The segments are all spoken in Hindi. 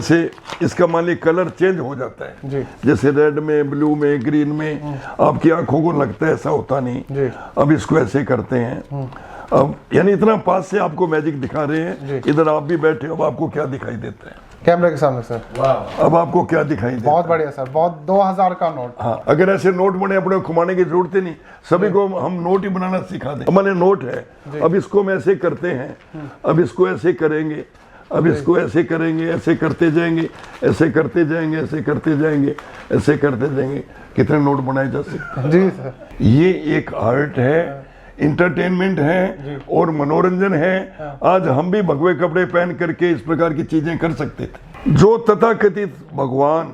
से इसका मान ली कलर चेंज हो जाता है जी। जैसे रेड में, ब्लू में, ग्रीन में, आपकी आंखों को लगता है ऐसा होता नहीं जी। अब इसको ऐसे करते हैं। अब यानी इतना पास से आपको मैजिक दिखा रहे हैं, इधर आप भी बैठे हो, अब आपको क्या दिखाई देता है कैमरे के सामने सर? वाह, अब आपको क्या दिखाई देता है? बहुत बढ़िया सर, बहुत 2000 का नोट। हाँ, अगर ऐसे नोट बने अपने को घुमाने की जरूरत ही नहीं, सभी को हम नोट ही बनाना सिखा दें। हमारे नोट है, अब इसको हम ऐसे करते हैं, अब इसको ऐसे करेंगे, अब इसको ऐसे करेंगे, ऐसे करते जाएंगे, ऐसे करते जाएंगे, ऐसे करते जाएंगे, ऐसे करते जाएंगे, कितने नोट बनाए जा सकते हैं। जी सर, ये एक आर्ट है, इंटरटेनमेंट है और मनोरंजन है। आज हम भी भगवे कपड़े पहन करके इस प्रकार की चीजें कर सकते थे। जो तथाकथित भगवान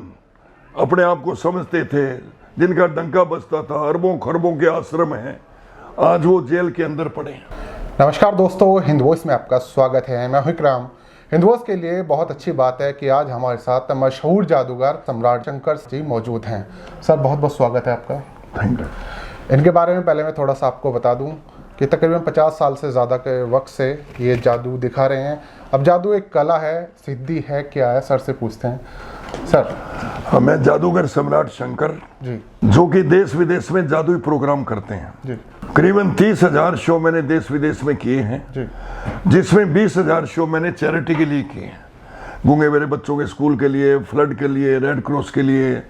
अपने आप को समझते थे, जिनका डंका बजता था, अरबों खरबों के आश्रम हैं, आज वो जेल के अंदर पड़े हैं। नमस्कार दोस्तों, हिंद वॉइस में आपका स्वागत है। मैं विक्रम। हिंद वॉइस के लिए बहुत अच्छी बात है कि आज हमारे साथ मशहूर जादूगर सम्राट शंकर जी मौजूद हैं। सर, बहुत बहुत स्वागत है आपका। Thank you. इनके बारे में पहले मैं थोड़ा सा आपको बता दूं कि तकरीबन 50 साल से ज़्यादा के वक्त से ये जादू दिखा रहे हैं। अब जादू एक कला है, सिद्धि है, क्या है? सर से पूछते हैं। सर, मैं जादूगर सम्राट शंकर जी, जो कि देश विदेश में जादुई प्रोग्राम करते हैं। जी, करीबन 30,000 शो मैंने देश विदेश में किए हैं, जी, जिसमें 20,000 शो मैंने चैरिटी के लिए किए हैं। गूंगे मेरे बच्चों के स्कूल के लिए, फ्लड के लिए, रेड क्रॉस के लिए,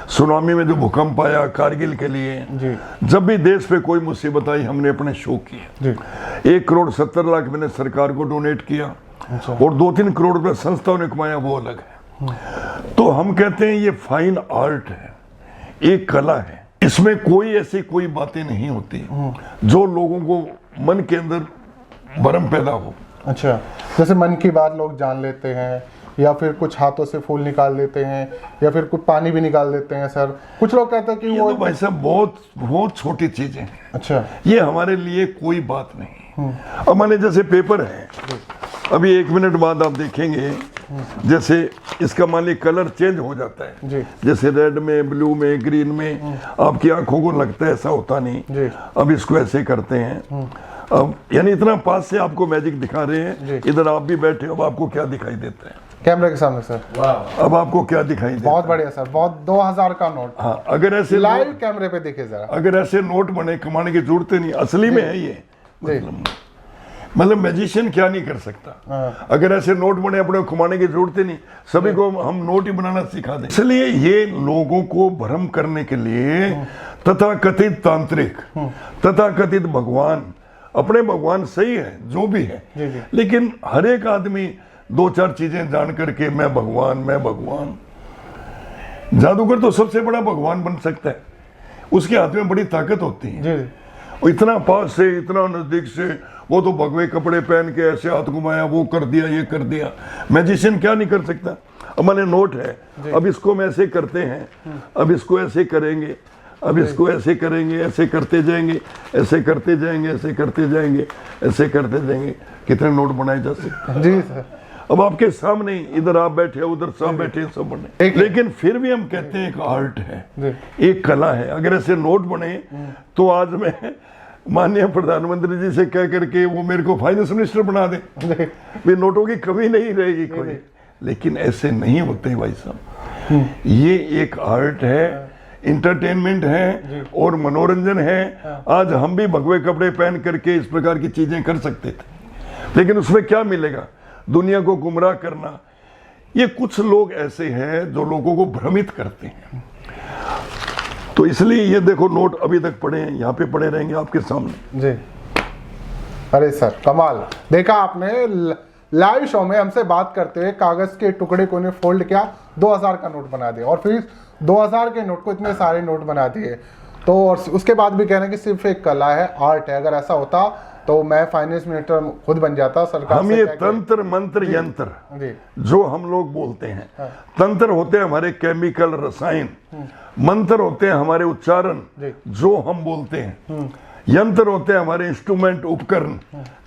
सुनामी में जो भूकंप आया, कारगिल के लिए। जी, जब भी देश पे कोई मुसीबत आई, हमने अपने शो किए। जी। 1,70,00,000 मैंने सरकार को डोनेट किया अच्छा। और 2-3 करोड़ रुपए संस्थाओं ने कमाया, वो अलग है। तो हम कहते हैं ये फाइन आर्ट है, एक कला है। इसमें कोई ऐसी कोई बातें नहीं होती जो लोगों को मन के अंदर भरम पैदा हो। अच्छा, जैसे मन की बात लोग जान लेते हैं, या फिर कुछ हाथों से फूल निकाल लेते हैं, या फिर कुछ पानी भी निकाल देते हैं। सर, कुछ लोग कहते हैं कि ये वो तो भाई साहब बहुत बहुत छोटी चीजें हैं। अच्छा, ये हमारे लिए कोई बात नहीं। अब माने जैसे पेपर है, अभी 1 मिनट बाद आप देखेंगे, जैसे इसका मान ली कलर चेंज हो जाता है जी। जैसे रेड में, ब्लू में, ग्रीन में, आपकी आंखों को लगता है ऐसा होता नहीं जी। अब इसको ऐसे करते हैं। अब यानी इतना पास से आपको मैजिक दिखा रहे हैं, इधर आप भी बैठे हो, अब आपको क्या दिखाई देता है कैमरे के सामने सर? वाह, अब आपको क्या दिखाई देता है? बहुत बढ़िया सर, बहुत 2000 का नोट। हाँ, अगर ऐसे लाइव कैमरे पे देखे जरा। अगर ऐसे नोट बने, कमाने की जरूरत ही नहीं, असली में है ये। मतलब मैजिशियन क्या नहीं कर सकता। अगर ऐसे नोट बने, अपने को घुमाने की जरूरत ही नहीं, सभी को हम नोट ही बनाना सिखा दें। इसलिए ये लोगों को भ्रम करने के लिए तथाकथित तांत्रिक, तथाकथित भगवान, अपने भगवान सही है जो भी है, लेकिन हर एक आदमी 2-4 चीजें जान करके मैं भगवान, मैं भगवान। जादूगर तो सबसे बड़ा भगवान बन सकता है, उसके हाथ में बड़ी ताकत होती है। जी। और इतना पास से, इतना नजदीक से, वो तो भगवे कपड़े पहन के ऐसे हाथ घुमाया, वो कर दिया, ये कर दिया। मैजिशियन क्या नहीं कर सकता। अब मैंने नोट है, अब इसको हम ऐसे करते हैं, अब इसको ऐसे करेंगे, अब इसको ऐसे करेंगे, ऐसे करते जाएंगे, ऐसे करते जाएंगे, ऐसे करते जाएंगे, ऐसे करते जाएंगे, कितने नोट बनाए जा सकते हैं। जी सर। अब आपके सामने, इधर आप बैठे, उधर सब बैठे, सब बने, लेकिन फिर भी हम कहते हैं एक आर्ट है, एक कला है। अगर ऐसे नोट बने तो आज मैं माननीय प्रधानमंत्री जी से कह करके वो मेरे को फाइनेंस मिनिस्टर बना दे, भी नोटों की कमी नहीं रहेगी कोई। लेकिन ऐसे नहीं होते भाई साहब। ये एक आर्ट है, इंटरटेनमेंट है और मनोरंजन है। आज हम भी भगवे कपड़े पहन करके इस प्रकार की चीजें कर सकते थे, लेकिन उसमें क्या मिलेगा? दुनिया को गुमराह करना। ये कुछ लोग ऐसे हैं जो लोगों को भ्रमित करते हैं। तो इसलिए ये देखो, नोट अभी तक पड़े हैं, यहाँ पे पड़े रहेंगे आपके सामने। जी। अरे सर, कमाल। देखा आपने, लाइव शो में हमसे बात करते हुए कागज के टुकड़े को ने फोल्ड किया, 2000 का नोट बना दिया, और फिर 2000 के नोट को इतने सारे नोट बना दिए। तो और उसके बाद भी कह रहे हैं कि सिर्फ एक कला है, आर्ट है। अगर ऐसा होता तो मैं फाइनेंस मिनिस्टर खुद बन जाता। सरकार हम ये तंत्र मंत्र यंत्र जो हम लोग बोलते हैं, तंत्र होते हैं हमारे केमिकल रसायन, मंत्र होते हैं हमारे उच्चारण जो हम बोलते हैं, यंत्र होते हैं हमारे इंस्ट्रूमेंट, उपकरण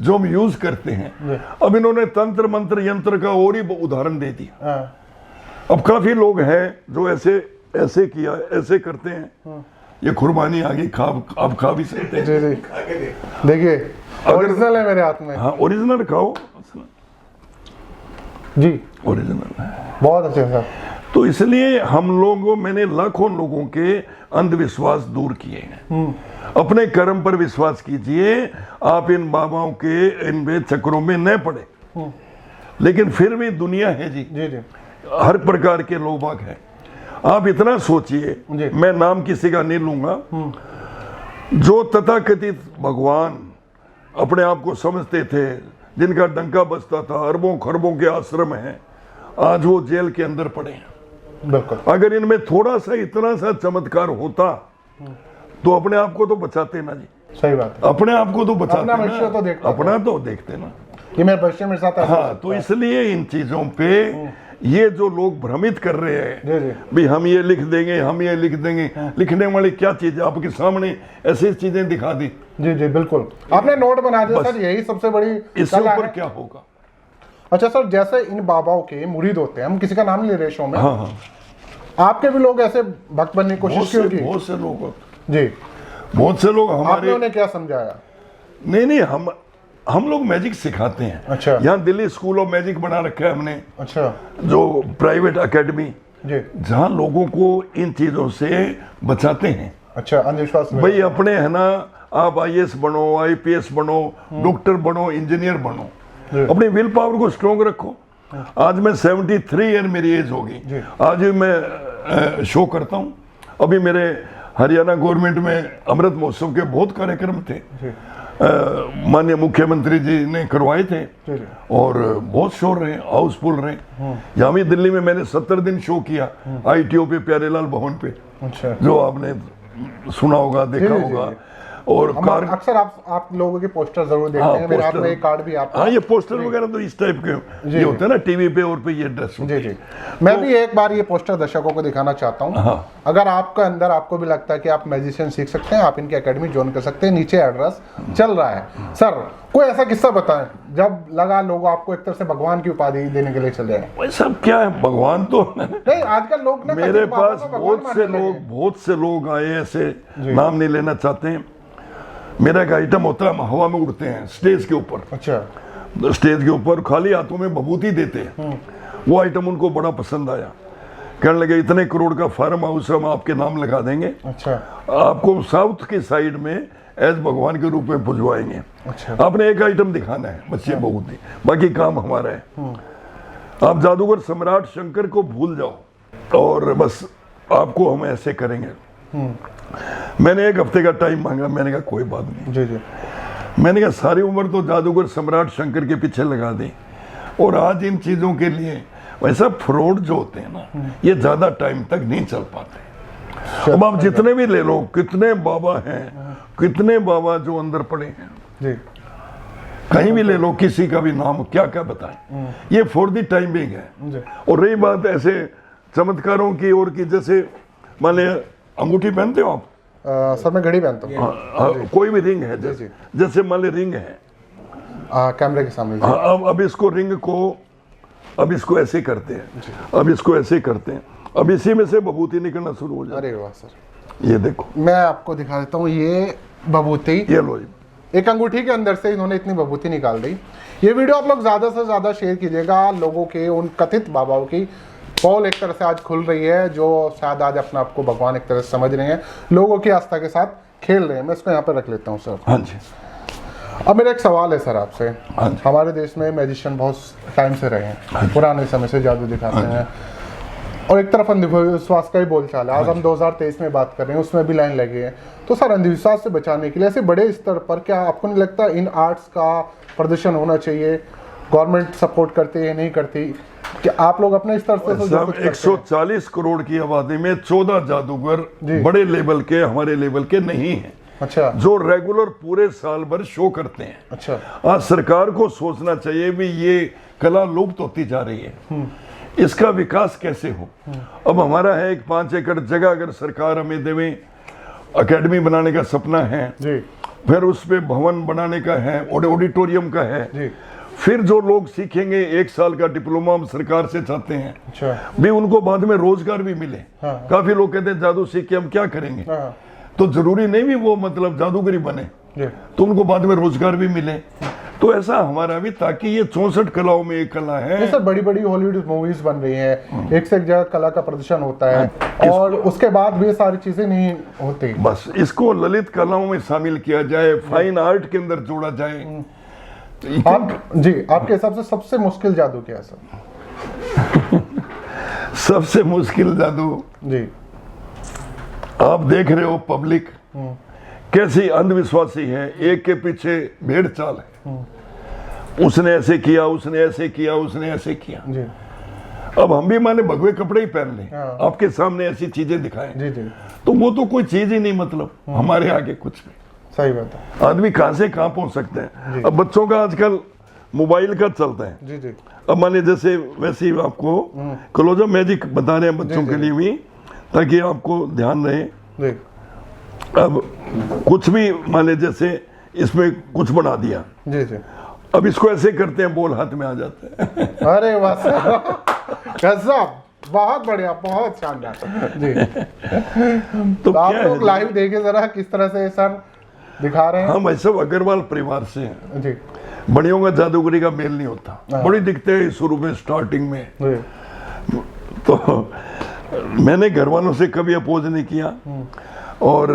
जो हम यूज करते हैं। अब इन्होंने तंत्र मंत्र यंत्र का और ही उदाहरण दे दिया। अब काफी लोग हैं जो ऐसे ऐसे किया, ऐसे करते हैं। ये कुर्बानी आ गई, आप खा भी सकते हैं। जी जी, देखिए ओरिजिनल है मेरे हाथ में। हाँ, ओरिजिनल खाओ। जी, ओरिजिनल है। बहुत अच्छे सर। तो इसलिए हम लोगों, मैंने लाखों लोगों के अंधविश्वास दूर किए हैं। अपने कर्म पर विश्वास कीजिए, आप इन बाबाओं के इन चक्रों में न पड़े। लेकिन फिर भी दुनिया है जी, जी जी हर प्रकार के लोग बाग हैं। आप इतना सोचिए, जी। मैं नाम किसी का नहीं लूंगा, जो तथाकथित भगवान अपने आप को समझते थे, जिनका डंका बजता था, अरबों खरबों के आश्रम हैं, आज वो जेल के अंदर पड़े हैं। बिल्कुल। अगर इनमें थोड़ा सा इतना सा चमत्कार होता तो अपने आप को तो बचाते ना जी। सही बात है। अपने आप को तो बचाते अपना भविष्य ना, तो देखते अपना तो देखते ना। ये मेरे भविष्य मेरे साथ ऐसा हाँ, होता तो है। इसलिए इन चीजों पे ये जो लोग भ्रमित कर रहे हैं, जी जी भी हम ये लिख देंगे, हम ये लिख देंगे, लिखने वाली क्या चीज है? आपके सामने ऐसी चीजें दिखा दी, जी जी बिल्कुल। आपने नोट बना दिया सर, यही सबसे बड़ी इससे कला ऊपर है। क्या होगा? अच्छा सर, जैसे इन बाबाओं के मुरीद होते हैं, हम किसी का नाम नहीं ले रहे शो में, हाँ हाँ, आपके भी लोग ऐसे भक्त बनने की कोशिश की होगी? बहुत से लोग, जी। बहुत से लोग आपने हमारे, उन्हें क्या समझाया? नहीं, हम लोग मैजिक सिखाते हैं। अच्छा। यहाँ दिल्ली स्कूल ऑफ मैजिक बना रखा है हमने, अच्छा जो प्राइवेट एकेडमी, जी। जहाँ लोगों को इन चीजों से बचाते हैं। अच्छा, अंधविश्वास में। भाई अपने है ना, आप IAS बनो, IPS बनो, डॉक्टर बनो, इंजीनियर बनो, जी। अपनी विल पावर को स्ट्रॉन्ग रखो। आज मैं 73 ईयर मेरी एज होगी, जी। आज भी मैं शो करता हूँ। अभी मेरे हरियाणा गवर्नमेंट में अमृत महोत्सव के बहुत कार्यक्रम थे, जी माननीय मुख्यमंत्री जी ने करवाए थे, जी जी। और बहुत शो रहे, हाउसफुल रहे। यहाँ भी दिल्ली में मैंने 70 दिन शो किया, ITO पे, प्यारेलाल भवन पे, अच्छा। जो आपने सुना होगा, देखा जी, जी, होगा। जी। और कार, अक्सर आप लोगों के पोस्टर जरूर देखते हाँ, हैं, मेरे हाथ पोस्टर। में एक कार्ड भी आपका। हाँ, ये पोस्टर वगैरह तो इस टाइप के जी, ये होते हैं ना, टीवी पे और पे ये ड्रेस। जी जी। मैं भी एक बार ये पोस्टर दर्शकों को दिखाना चाहता हूँ। हाँ। अगर आपका अंदर आपको भी लगता है कि आप मैजिशियन सीख सकते हैं, आप इनकी एकेडमी ज्वाइन कर सकते हैं, नीचे एड्रेस चल रहा है। सर, कोई ऐसा किस्सा बताएं जब लगा लोग आपको एक तरह से भगवान की उपाधि देने के लिए चले आए? भाई सब क्या है, भगवान तो नहीं, आजकल लोग ना मेरे कथित बातों पास को भगवान बहुत से लोग आए ऐसे, नाम नहीं लेना चाहते हैं। मेरा एक आइटम होता है, हम हवा में उड़ते हैं स्टेज के ऊपर। अच्छा। स्टेज के ऊपर खाली हाथों में भभूति देते हैं। वो आइटम उनको बड़ा पसंद आया, कहने लगे इतने करोड़ का फार्म हाउस हम आपके नाम लगा देंगे, अच्छा। आपको साउथ की साइड में एज भगवान के रूप में पुजवाएंगे। अच्छा। आपने एक आइटम दिखाना है, बच्चे भभूति, बाकी काम हमारा है। आप जादूगर सम्राट शंकर को भूल जाओ और बस आपको हम ऐसे करेंगे। मैंने एक हफ्ते का टाइम मांगा, मैंने कहा कोई बात नहीं। जी जी। मैंने कहा सारी उम्र तो जादूगर सम्राट शंकर के पीछे लगा दी, और आज इन चीजों के लिए वैसा फ्रॉड जो होते हैं ना, ये ज्यादा टाइम तक नहीं चल पाते। अब आप जितने भी ले लो, कितने बाबा हैं, कितने बाबा जो अंदर पड़े हैं, जी। कहीं भी ले लो, किसी का भी नाम क्या क्या बताएं, ये फॉर द टाइम बिंग है। जी। और रही बात ऐसे चमत्कारों की और की, जैसे मान लिया अंगूठी पहनते हो आप, सर मैं घड़ी पहनता हूँ। कोई भी रिंग है, जैसे मान ली रिंग है, कैमरे के सामने। अब इसको रिंग को, अब इसको ऐसे करते हैं, अब इसको ऐसे करते हैं, अब इसी में से भभूति निकलना शुरू हो जाती अरे वाह सर, है। ये देखो, मैं आपको दिखा देता हूँ, ये भभूति, ये लो जी। एक अंगूठी के अंदर से इन्होंने इतनी भभूति निकाल दी। ये वीडियो आप लोग ज्यादा से ज्यादा शेयर कीजिएगा, लोगों के उन कथित बाबाओं की पोल एक तरह से आज खुल रही है, जो शायद आज अपने आप को भगवान एक तरह से समझ रहे हैं, लोगों की आस्था के साथ खेल रहे हैं। मैं इसको यहाँ पे रख लेता हूँ सर। हाँ जी। अब मेरा एक सवाल है सर आपसे। हाँ जी। हमारे देश में मैजिशियन बहुत टाइम से रहे हैं, पुराने समय से जादू दिखाते हैं, और एक तरफ अंधविश्वास का ही बोलचाल है। आज हम 2023 में बात कर रहे हैं, उसमें भी लाइन लगी है। तो सर, अंधविश्वास से बचाने के लिए ऐसे बड़े स्तर पर क्या आपको नहीं लगता इन आर्ट्स का प्रदर्शन होना चाहिए? गवर्नमेंट सपोर्ट करती है, नहीं करती? कि आप लोग अपने स्तर से तो जो कुछ करते हैं। 140 करोड़ की आबादी में 14 जादूगर बड़े लेवल के, हमारे लेवल के नहीं हैं। अच्छा। जो रेगुलर पूरे साल भर शो करते हैं। अच्छा। आज सरकार को सोचना चाहिए भी ये कला लुप्त होती जा रही है, इसका विकास कैसे हो। अब हमारा है एक 5 एकड़ जगह, अगर सरकार हमें देवे, एकेडमी बनाने का सपना है जी। फिर उस पे भवन बनाने का है, ऑडिटोरियम का है जी। फिर जो लोग सीखेंगे 1 साल का डिप्लोमा हम सरकार से चाहते हैं, अच्छा। भी उनको बाद में रोजगार भी मिले। हाँ। काफी लोग कहते हैं जादू सीख के हम क्या करेंगे, हाँ। तो जरूरी नहीं भी वो मतलब जादूगरी बने, जी। तो उनको बाद में रोजगार भी मिले। तो ऐसा हमारा भी, ताकि ये 64 कलाओं में एक कला है। सर बड़ी बड़ी हॉलीवुड मूवीज बन रही हैं, एक से एक जगह कला का प्रदर्शन होता है और उसके बाद भी ये सारी चीजें नहीं होती। बस इसको ललित कलाओं में शामिल किया जाए, फाइन आर्ट के अंदर जोड़ा जाए। आपके हिसाब से सबसे मुश्किल जादू क्या है सर? सबसे मुश्किल जादू जी, आप देख रहे हो पब्लिक कैसी अंधविश्वासी है, एक के पीछे भेड़ चाल है। उसने ऐसे किया, उसने ऐसे किया, उसने ऐसे किया। जी, अब हम भी माने भगवे कपड़े ही पहन लें, हाँ। आपके सामने ऐसी चीजें दिखाएं, जी, जी, तो वो तो कोई चीज ही नहीं, मतलब हमारे आगे कुछ भी। सही बात है। आदमी कहां से कहां पहुंच सकते हैं। अब बच्चों का आजकल मोबाइल का चलता है। जी, जी, अब माने जैसे वैसे ही आपको क्लोजअप मैजिक बता रहे हैं बच्चों के लिए भी, ताकि आपको ध्यान रहे। जी, अब कुछ भी माने जैसे इसमें कुछ बना दिया, जी, जी, अब इसको ऐसे करते हैं, बॉल हाथ में आ जाता है। अरे वाह सर, गजब, बहुत बढ़िया, बहुत शानदार। जी, तो तो आप क्या लोग है, लाइव देखे जरा किस तरह से सर दिखा रहे हैं। हम ऐसे अग्रवाल परिवार से हैं। जी, बड़ियों का जादूगरी का मेल नहीं होता, बड़ी दिखते हैं शुरू में, स्टार्टिंग में। जी, तो मैंने घर वालों से कभी अपोज नहीं किया, और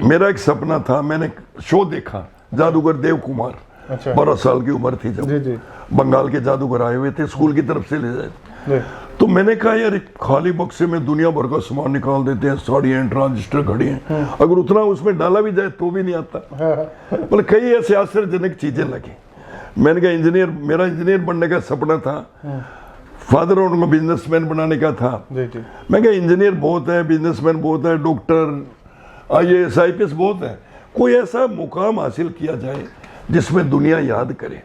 मेरा एक सपना था, मैंने शो देखा जादूगर देव कुमार, अच्छा, 12 साल की उम्र थी जब, जी, जी, बंगाल के जादूगर आए हुए थे, स्कूल की तरफ से ले जाए। जी, तो मैंने कहा यार एक खाली बक्से में दुनिया भर का सामान निकाल देते हैं, साड़ियाँ, ट्रांजिस्टर, घड़ियाँ, अगर उतना उसमें डाला भी जाए तो भी नहीं आता। मतलब कई ऐसे आश्चर्यजनक चीजें लगी। मैंने कहा इंजीनियर, मेरा इंजीनियर बनने का सपना था, फादर और उनको बिजनेसमैन बनाने का था। जी, जी, मैं कहा इंजीनियर बहुत है, बिजनेसमैन बहुत है, डॉक्टर, IAS IPS बहुत है, कोई ऐसा मुकाम हासिल किया जाए जिसमें दुनिया याद करे,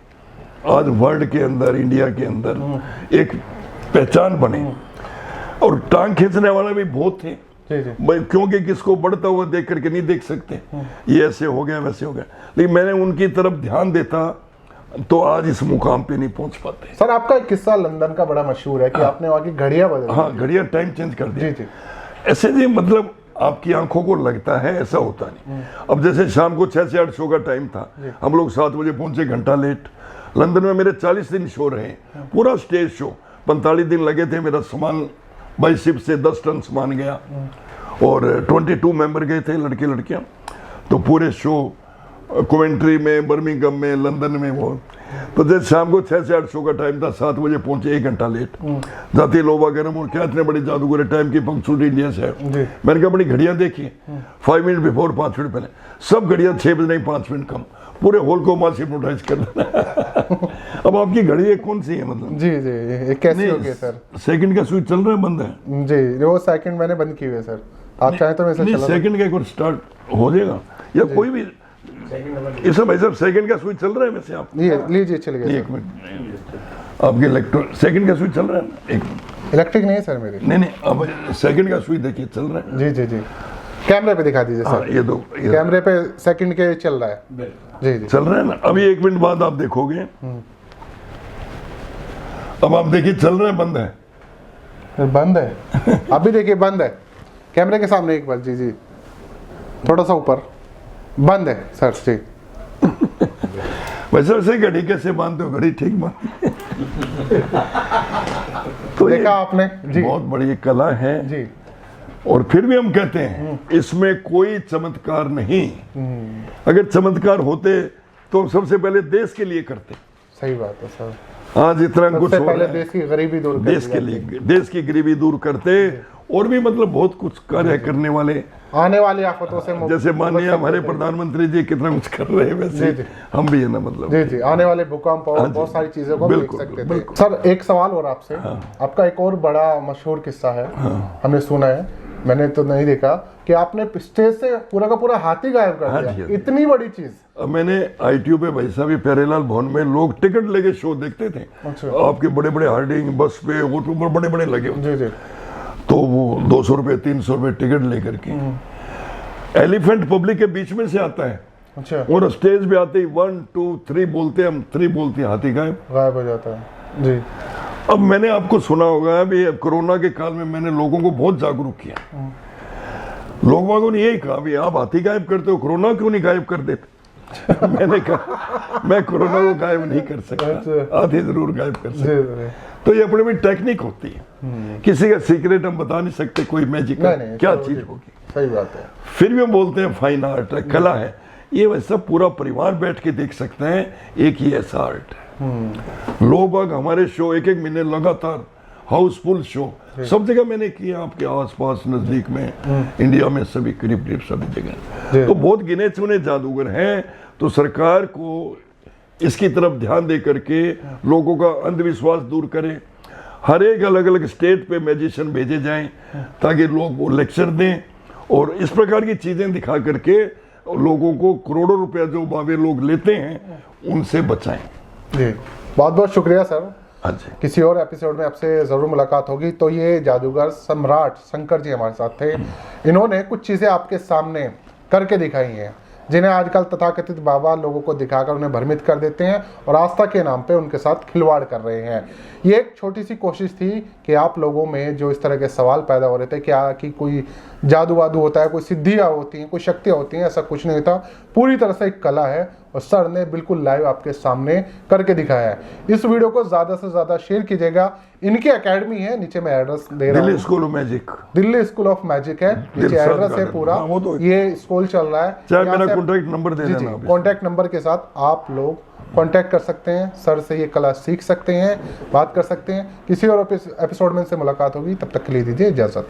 आज वर्ल्ड के अंदर, इंडिया के अंदर एक पहचान बने। और टांग खींचने वाला भी बहुत थे, जी, जी, क्योंकि किसको बढ़ता हुआ देख करके नहीं देख सकते, ये ऐसे हो गया वैसे हो गया, लेकिन मैंने उनकी तरफ ध्यान देता तो आज इस मुकाम पे नहीं पहुंच पाते। सर आपका एक किस्सा लंदन का बड़ा मशहूर है कि आपने वहाँ की घड़ियां बदली। हाँ, घड़ियां टाइम चेंज कर दी। जी, जी, ऐसे नहीं, मतलब आपकी आंखों को लगता है, ऐसा होता नहीं। अब जैसे शाम को 6 से 8 शो का टाइम था, हम लोग 7 बजे पहुंचे, घंटा लेट। लंदन में मेरे 40 दिन शो रहे, पूरा स्टेज शो, 45 दिन लगे थे। मेरा सामान बाई शिप से 10 टन सामान गया, और 22 मेंबर गए थे, लड़के लड़कियां। तो पूरे शो कोवेंट्री में, बर्मिंघम में, लंदन में, वो तो जैसे शाम को 6 से 8 शो का टाइम था, 7 बजे पहुंचे, 1 घंटा लेट। जाती लोबा गर्म, और क्या इतने बड़े जादूगर टाइम की पंक्चुअलिटी इंडिया से है। मैंने कहा बड़ी घड़ियां देखी, 5 मिनट बिफोर, 5 मिनट पहले, सब घड़ियां 6 बजे नहीं, 5 मिनट कम, पूरे हॉल को मास हिप्नोटाइज कर देना। अब आपकी घड़ी एक कौन सी है, मतलब? जी, जी, ये कैसी होगी सर? सेकंड का स्विच चल रहा है, बंद है? जी, वो सेकंड मैंने बंद की हुई है सर, आप चाहें तो मैं इसे चला। सेकंड का एक बार स्टार्ट हो जाएगा, या कोई भी इस भाई साहब सेकंड का स्विच चल रहा है वैसे आप लीजिए, चल गया। एक मिनट, आपके इलेक्ट्रो सेकंड का स्विच चल रहा है ना? एक इलेक्ट्रिक नहीं है सर मेरी। नहीं, अब सेकंड का स्विच देखिए चल रहा है। जी, जी, जी, कैमरे पे दिखा दीजिए हाँ, सर। ये दो, कैमरे पे सेकंड के चल रहा है। जी, जी, चल रहा है ना? अभी 1 मिनट बाद आप देखोगे, अब आप देखिए चल रहा है, बंद है? बंद है। अभी देखिए बंद है, कैमरे के सामने एक बार। जी, जी, थोड़ा सा ऊपर, बंद है सर। जी, वैसे वैसे घड़ी कैसे बांधते हो? घड़ी ठीक बांधते तो देखा आपने? जी, बहुत बड़ी कला है जी, और फिर भी हम कहते हैं इसमें कोई चमत्कार नहीं। अगर चमत्कार होते तो सबसे पहले देश के लिए करते। सही बात है सर। आज इतना कुछ सबसे हो पहले रहा है, देश की गरीबी दूर कर देश के लिए, देश की गरीबी दूर करते, और भी मतलब बहुत कुछ कार्य करने वाले, आने वाली आफतों से जैसे माननीय हमारे प्रधानमंत्री जी कितना कुछ कर रहे हैं, वैसे जी, जी, हम भी है ना, मतलब जी, जी, आने वाले भूकंप और बहुत सारी चीजों को देख बिल्कुल, सकते थे। बिल्कुल। सर एक सवाल और आपसे, आपका एक और बड़ा मशहूर किस्सा है, हमने सुना है, मैंने तो नहीं देखा, कि आपने स्टेज से पूरा का पूरा हाथी गायब कर हाँ दिया। जी, हाँ जी। इतनी बड़ी चीज। अब मैंने ITU पे भाई साहब प्यारेलाल भवन में लोग टिकट लेके शो देखते थे। अच्छा। आपके बड़े बड़े हार्डिंग बस पे, ऑटो पर बड़े बड़े लगे होते। जी, जी, तो वो 200 रुपए 300 रुपए टिकट लेकर के एलिफेंट पब्लिक के बीच में से आता है, अच्छा, और स्टेज पे आते ही 1 2 3 बोलते, हम 3 बोलते, हाथी गायब हो जाता है। जी, अब मैंने आपको सुना होगा अभी कोरोना के काल में मैंने लोगों को बहुत जागरूक किया। लोगों ने यही कहा, भी आप हाथी गायब करते हो, कोरोना क्यों नहीं गायब कर देते? मैंने कहा मैं कोरोना को गायब नहीं कर सकता, आधी जरूर गायब कर सकता। जी। तो ये अपने में टेक्निक होती है, किसी का सीक्रेट हम बता नहीं सकते, कोई मैजिक क्या चीज होगी। सही बात है। फिर भी हम बोलते हैं फाइन आर्ट है, कला है। ये वैसा पूरा परिवार बैठ के देख सकते हैं, एक ही ऐसा आर्ट है। लोग बाग हमारे शो एक महीने लगातार हाउसफुल शो सब जगह मैंने किया, आपके आसपास नजदीक में, इंडिया में सभी करीब सभी जगह। तो बहुत गिने चुने जादूगर हैं। तो सरकार को इसकी तरफ ध्यान दे करके लोगों का अंधविश्वास दूर करें। हर एक अलग अलग स्टेट पे मैजिशियन भेजे जाएं ताकि लोग वो लेक्चर दें और इस प्रकार की चीजें दिखा करके लोगों को करोड़ों रुपया जो बाबे लोग लेते हैं उनसे बचाएं। जी, बहुत बहुत शुक्रिया सर। हाँ जी, किसी और एपिसोड में आपसे जरूर मुलाकात होगी। तो ये जादूगर सम्राट शंकर जी हमारे साथ थे। इन्होंने कुछ चीजें आपके सामने करके दिखाई हैं जिन्हें आजकल तथाकथित बाबा लोगों को दिखाकर उन्हें भ्रमित कर देते हैं और आस्था के नाम पे उनके साथ खिलवाड़ कर रहे हैं। ये एक छोटी सी कोशिश थी कि आप लोगों में जो इस तरह के सवाल पैदा हो रहे थे, क्या कि कोई जादू वादू होता है, कोई सिद्धियाँ होती हैं, कोई शक्तियाँ होती हैं, ऐसा कुछ नहीं था। पूरी तरह से एक कला है और सर ने बिल्कुल लाइव आपके सामने करके दिखाया है। इस वीडियो को ज़्यादा से ज़्यादा शेयर कीजिएगा। इनकी एकेडमी है, नीचे मैं एड्रेस दे रहा हूँ, Delhi school of magic, Delhi school of magic है, नीचे एड्रेस है पूरा। वो तो ये स्कूल चल रहा है, चाहे मेरा कॉन्टैक्ट नंबर दे देना, कॉन्टैक्ट नंबर के साथ आप लोग कांटेक्ट कर सकते हैं। सर से ये कला सीख सकते हैं, बात कर सकते हैं। किसी और एपिसोड में से मुलाकात होगी, तब तक के लिए दीजिए इजाजत।